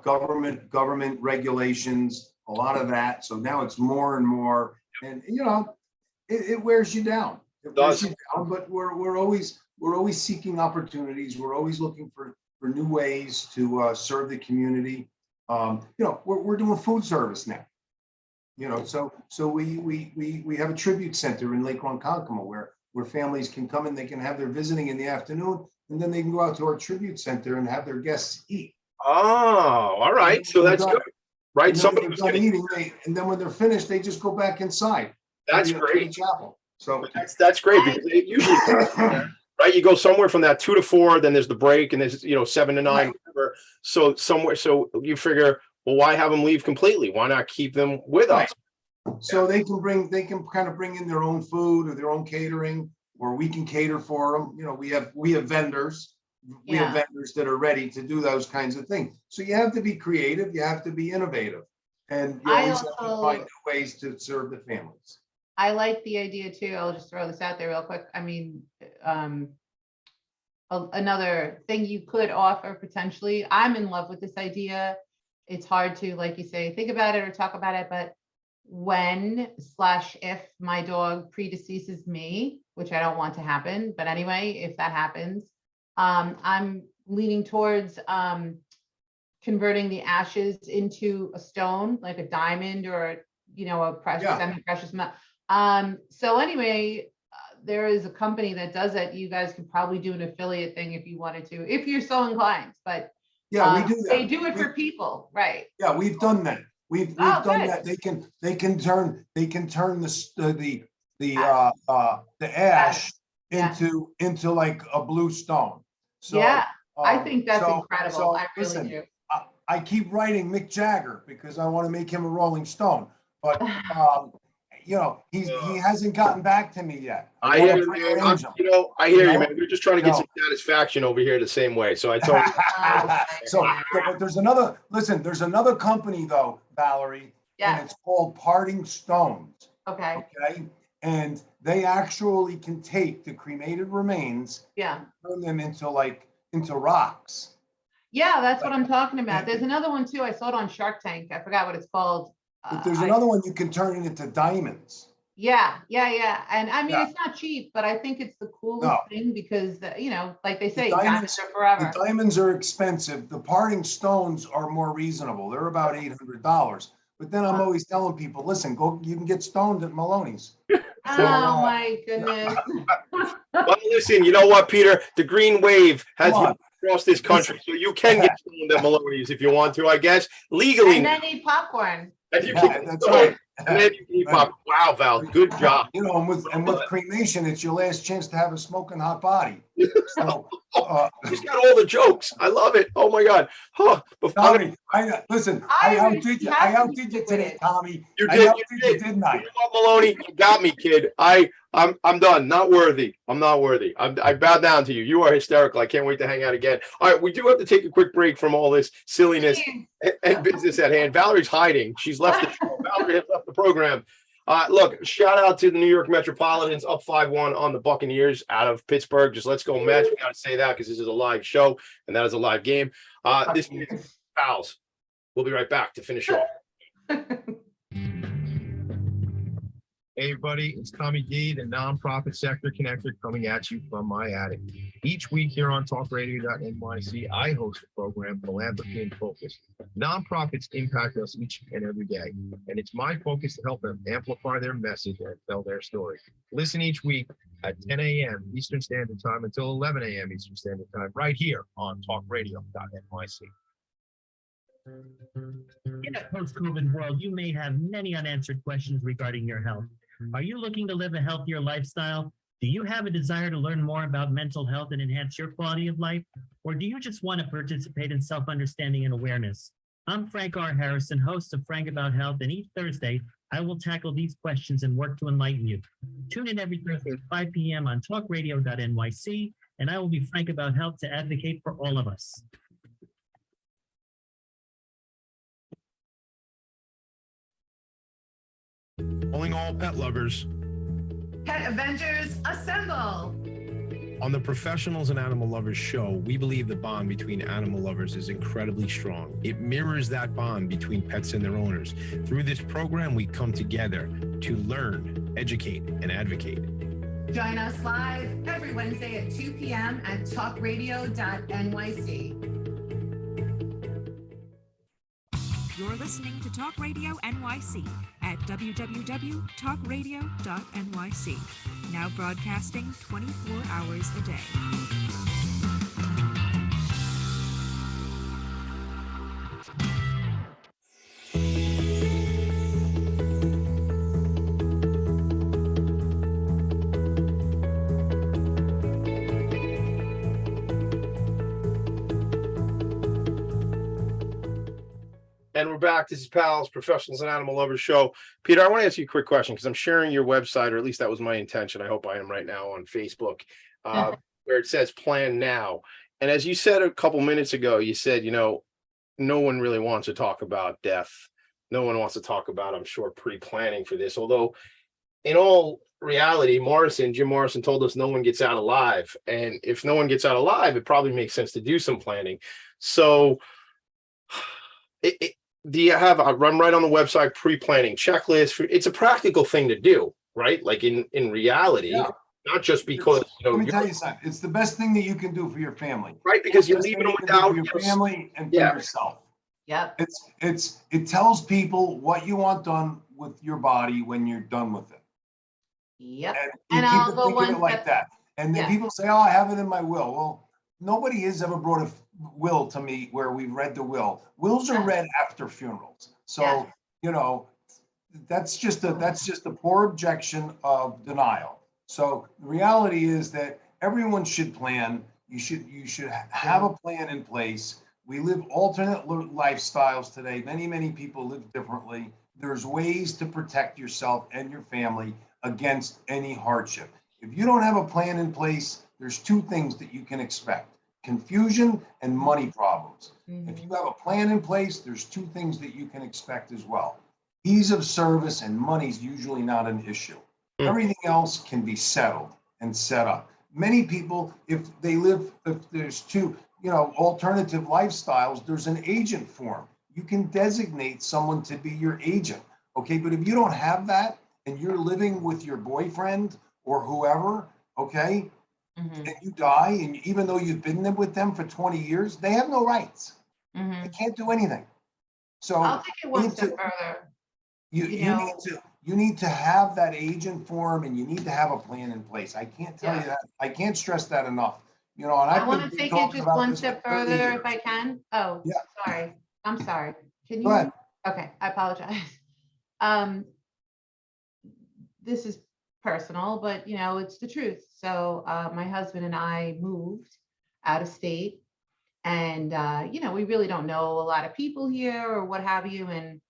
government regulations, a lot of that. So now it's more and more, and it wears you down. It wears you down, but we're always seeking opportunities. We're always looking for new ways to serve the community. We're doing food service now. So we have a tribute center in Lake Ronkonkoma where families can come and they can have their visiting in the afternoon, and then they can go out to our tribute center and have their guests eat. Oh, all right. So that's good, right? And Somebody was done eating, and then when they're finished, they just go back inside. That's to the great. chapel. So That's great because it usually, right? You go somewhere from that 2 to 4, then there's the break, and there's 7 to 9. Whatever. So you figure, well, why have them leave completely? Why not keep them with us? So they can kind of bring in their own food or their own catering, or we can cater for them. We have vendors. We have vendors that are ready to do those kinds of things. So you have to be creative. You have to be innovative, and you always have to find new ways to serve the families. I like the idea too. I'll just throw this out there real quick. I mean, another thing you could offer potentially, I'm in love with this idea. It's hard to, like you say, think about it or talk about it, but when/if my dog predeceases me, which I don't want to happen, but anyway, if that happens, I'm leaning towards converting the ashes into a stone, like a diamond or a precious, semi-precious metal. So anyway, there is a company that does it. You guys could probably do an affiliate thing if you wanted to, if you're so inclined, but Yeah, we do that. they do it for people, right? Yeah, we've done that. We've Oh, done good. that. They can turn the ash Yeah. into like a blue stone. So Yeah, I think that's so incredible. I really listen, do. I keep writing Mick Jagger because I want to make him a Rolling Stone, but he hasn't gotten back to me yet. I hear wanna you, man. prearrange him. I hear you, know? man. We're just trying to get some satisfaction over here the same way. So I totally. But there's another company though, Valerie, Yeah. and it's called Parting Stones. Okay. Okay, and they actually can take the cremated remains, Yeah. turn them into rocks. Yeah, that's what I'm talking about. There's another one too. I saw it on Shark Tank. I forgot what it's called. But there's another one you can turn it into diamonds. Yeah. And I mean, Yeah. it's not cheap, but I think it's the coolest No. thing because, like they say, The diamonds are forever. The diamonds are expensive. The Parting Stones are more reasonable. They're about $800. But then I'm always telling people, listen, you can get stoned at Maloney's. Oh my goodness. Well, listen, you know what, Peter? The green wave has Come been on. across this country, so you can get stoned at Maloney's if you want to, I guess, legally. And then eat popcorn. And you Yeah, can get that's stoned, right. and then you can eat popcorn. Wow, Val, good job. And with cremation, it's your last chance to have a smoking hot body. So, He's got all the jokes. I love it. Oh my God. Huh. Tommy, listen, I outdid you. I outdid you today, Tommy. You I did, outdid you, didn't I? You know what, Maloney? You got me, kid. I'm done. Not worthy. I'm not worthy. I bow down to you. You are hysterical. I can't wait to hang out again. All right, we do have to take a quick break from all this silliness and business at hand. Valerie's hiding. She's left the show. Valerie has left the program. Look, shout out to the New York Metropolitans, up 5-1 on the Buccaneers out of Pittsburgh. Just let's go, Mets. We got to say that because this is a live show and that is a live game. This is Pals. We'll be right back to finish off. Hey, everybody, it's Tommy D, the nonprofit sector connector, coming at you from my attic. Each week here on TalkRadio.nyc, I host a program, Philanthropy in Focus. Nonprofits impact us each and every day, and it's my focus to help them amplify their message and tell their story. Listen each week at 10 a.m. Eastern Standard Time until 11 a.m. Eastern Standard Time, right here on TalkRadio.nyc. In a post-COVID world, you may have many unanswered questions regarding your health. Are you looking to live a healthier lifestyle? Do you have a desire to learn more about mental health and enhance your quality of life? Or do you just want to participate in self-understanding and awareness? I'm Frank R. Harrison, host of Frank About Health, and each Thursday, I will tackle these questions and work to enlighten you. Tune in every Thursday at 5 p.m. on TalkRadio.nyc, and I will be frank about health to advocate for all of us. Calling all pet lovers. Pet Avengers, assemble! On the Professionals and Animal Lovers show, we believe the bond between animal lovers is incredibly strong. It mirrors that bond between pets and their owners. Through this program, we come together to learn, educate, and advocate. Join us live every Wednesday at 2 p.m. at TalkRadio.nyc. You're listening to Talk Radio NYC at www.talkradio.nyc. Now broadcasting 24 hours a day. And we're back. This is Pals, Professionals and Animal Lovers show. Peter, I want to ask you a quick question because I'm sharing your website, or at least that was my intention. I hope I am right now on Facebook, where it says plan now. And as you said a couple minutes ago, you said, no one really wants to talk about death. No one wants to talk about, I'm sure, pre-planning for this. Although in all reality, Jim Morrison told us no one gets out alive. And if no one gets out alive, it probably makes sense to do some planning. So do you have a run right on the website pre-planning checklist? It's a practical thing to do, right? Like in reality, not just because let me tell you something. It's the best thing that you can do for your family, right? Because you're leaving them without your family and for yourself. Yep. It tells people what you want done with your body when you're done with it. Yep. And And people I'll go think of one it like step. that. And then Yeah. people say, oh, I have it in my will. Well, nobody has ever brought a will to me where we read the will. Wills are read after funerals. So, Yes. you know, that's just a poor objection of denial. So the reality is that everyone should plan. You should have a plan in place. We live alternate lifestyles today. Many people live differently. There's ways to protect yourself and your family against any hardship. If you don't have a plan in place, there's two things that you can expect: confusion and money problems. If you have a plan in place, there's two things that you can expect as well: ease of service, and money's usually not an issue. Everything else can be settled and set up. Many people, if there's two, alternative lifestyles, there's an agent form. You can designate someone to be your agent. Okay, but if you don't have that and you're living with your boyfriend or whoever, okay, and you die, and even though you've been with them for 20 years, they have no rights. They can't do anything. So I'll take it one step further. You need to have that agent form, and you need to have a plan in place. I can't tell you that. I can't stress that enough. And I want to take it just one step further if I can. Oh, yeah. Sorry. I'm sorry. Can you? Go ahead. Okay, I apologize. This is personal, but it's the truth. So my husband and I moved out of state, and we really don't know a lot of people here or what have you. And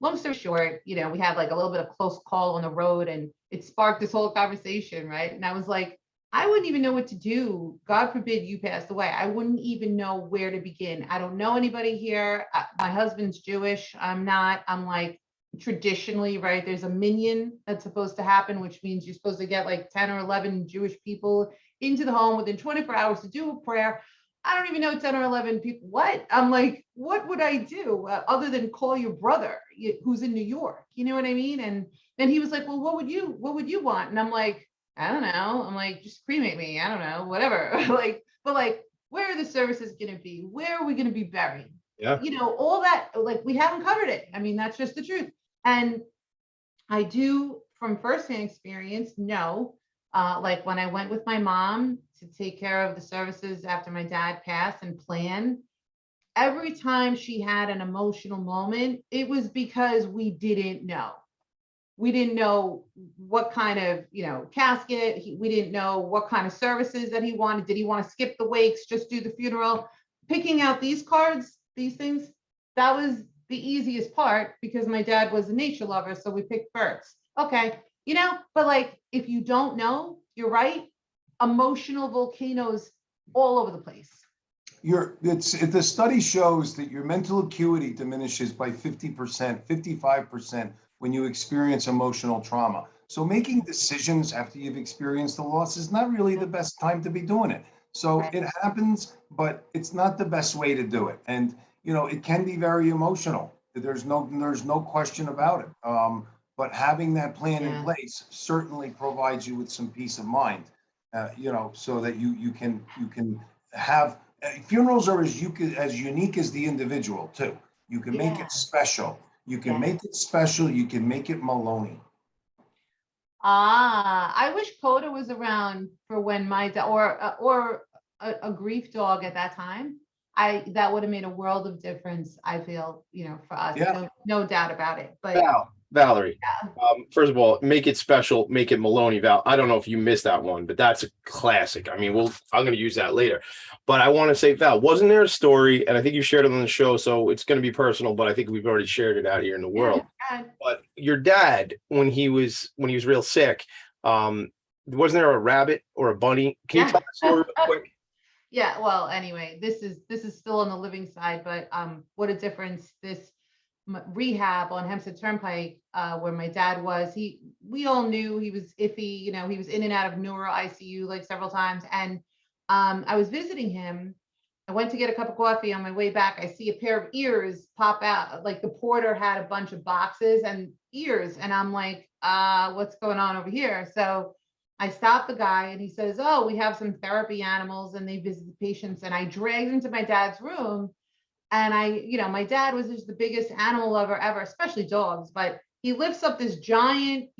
long story short, we had like a little bit of close call on the road, and it sparked this whole conversation, right? And I was like, I wouldn't even know what to do. God forbid you passed away. I wouldn't even know where to begin. I don't know anybody here. My husband's Jewish. I'm not. I'm like, traditionally, right? There's a minyan that's supposed to happen, which means you're supposed to get like 10 or 11 Jewish people into the home within 24 hours to do a prayer. I don't even know 10 or 11 people. What? I'm like, what would I do other than call your brother who's in New York? You know what I mean? And then he was like, well, what would you want? And I'm like, I don't know. I'm like, just cremate me. I don't know, whatever. But where are the services going to be? Where are we going to be buried? Yeah. All that, like, we haven't covered it. I mean, that's just the truth. And I do, from firsthand experience, know, like when I went with my mom to take care of the services after my dad passed and plan, every time she had an emotional moment, it was because we didn't know. We didn't know what kind of, casket. We didn't know what kind of services that he wanted. Did he want to skip the wakes, just do the funeral? Picking out these cards, these things, that was the easiest part because my dad was a nature lover. So we picked birds. Okay. But like, if you don't know, you're right. Emotional volcanoes all over the place. The study shows that your mental acuity diminishes by 50%, 55% when you experience emotional trauma. So making decisions after you've experienced the loss is not really the best time to be doing it. So it happens, but it's not the best way to do it. And it can be very emotional. There's no question about it. But having that plan in place certainly provides you with some peace of mind. So that you can have funerals are as unique as the individual too. You can make it special. You can make it special. You can make it Maloney. I wish Kota was around for when my dad or a grief dog at that time. That would have made a world of difference. I feel, for us, no doubt about it. But Valerie, first of all, make it special, make it Maloney. Val, I don't know if you missed that one, but that's a classic. I mean, I'm going to use that later. But I want to say, Val, wasn't there a story, and I think you shared it on the show, so it's going to be personal, but I think we've already shared it out here in the world. But your dad, when he was real sick, wasn't there a rabbit or a bunny? Can you tell that story real quick? Yeah. Well, anyway, this is still on the living side, but what a difference this rehab on Hempstead Turnpike, where my dad was. We all knew he was iffy. He was in and out of neuro ICU like several times, and I was visiting him. I went to get a cup of coffee. On my way back, I see a pair of ears pop out. Like the porter had a bunch of boxes and ears, and I'm like, what's going on over here? So I stopped the guy, and he says, oh, we have some therapy animals, and they visit the patients. And I dragged him to my dad's room. And my dad was just the biggest animal lover ever, especially dogs. But he lifts up this giant,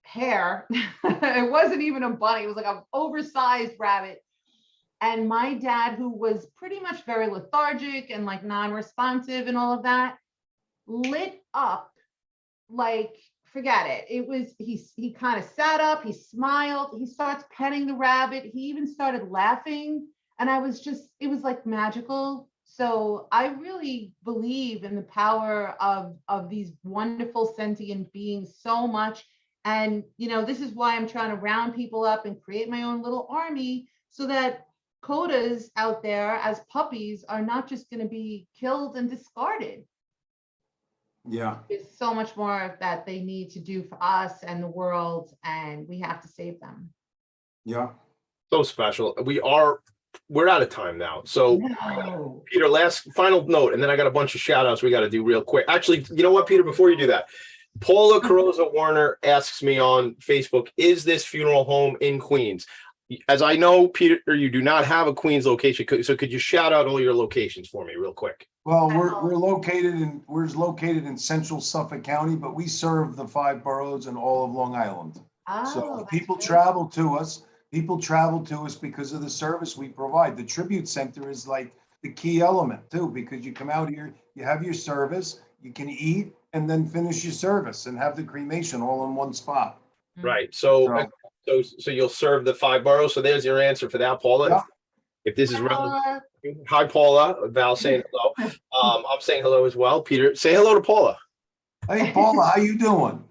hare. It wasn't even a bunny. It was like an oversized rabbit. And my dad, who was pretty much very lethargic and like non-responsive and all of that, lit up like, forget it. It was, he kind of sat up, he smiled, he starts petting the rabbit. He even started laughing. And it was like magical. So I really believe in the power of these wonderful sentient beings so much. And, this is why I'm trying to round people up and create my own little army so that Kotas out there as puppies are not just going to be killed and discarded. Yeah. There's so much more that they need to do for us and the world, and we have to save them. Yeah. So special. We're out of time now. So No. Peter, final note, and then I got a bunch of shout outs we got to do real quick. Actually, you know what, Peter, before you do that, Paula Carosa Warner asks me on Facebook, is this funeral home in Queens? As I know, Peter, you do not have a Queens location. So could you shout out all your locations for me real quick? Well, we're located in central Suffolk County, but we serve the 5 boroughs and all of Long Island. So people travel to us. People travel to us because of the service we provide. The tribute center is like the key element too, because you come out here, you have your service, you can eat, and then finish your service and have the cremation all in one spot. Right. So you'll serve the 5 boroughs. So there's your answer for that, Paula. Yeah. If this is relevant. Hi, Paula. Val saying hello. I'm saying hello as well. Peter, say hello to Paula. Hey, Paula, how you doing?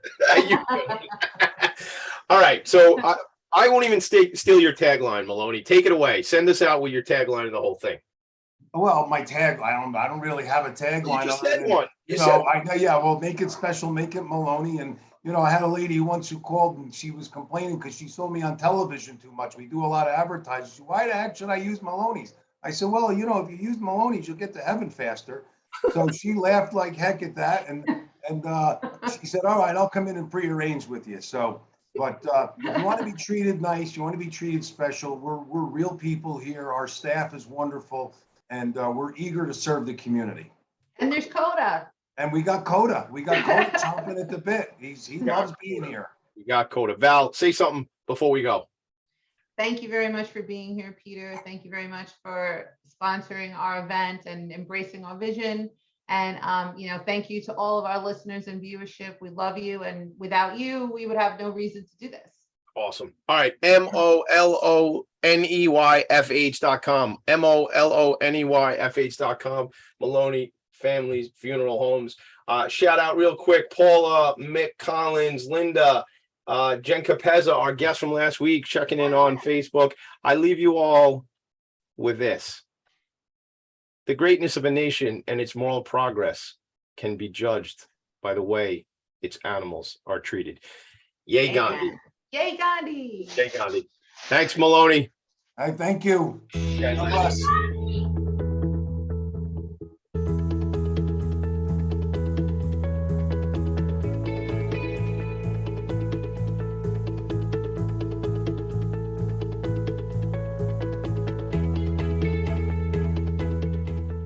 All right. So I won't even steal your tagline, Maloney. Take it away. Send us out with your tagline and the whole thing. Well, my tagline, I don't really have a tagline. You just said one. Well, make it special, make it Maloney. And, I had a lady once who called and she was complaining because she saw me on television too much. We do a lot of advertising. She said, why the heck should I use Maloney's? I said, well, if you use Maloney's, you'll get to heaven faster. So she laughed like heck at that. And she said, all right, I'll come in and prearrange with you. So, but if you want to be treated nice, you want to be treated special, we're real people here. Our staff is wonderful. And we're eager to serve the community. And there's Kota. And we got Kota. Chomping at the bit. He loves being here. We got Kota. Val, say something before we go. Thank you very much for being here, Peter. Thank you very much for sponsoring our event and embracing our vision. And, thank you to all of our listeners and viewership. We love you. And without you, we would have no reason to do this. Awesome. All right. MOLONEYFH.com. MOLONEYFH.com. Maloney Families Funeral Homes. Shout out real quick, Paula, Mick Collins, Linda, Jen Capezza, our guest from last week, checking in on Facebook. I leave you all with this. The greatness of a nation and its moral progress can be judged by the way its animals are treated. Yay, Gandhi. Yay, Gandhi. Yay, Gandhi. Thanks, Maloney. Thank you. God bless.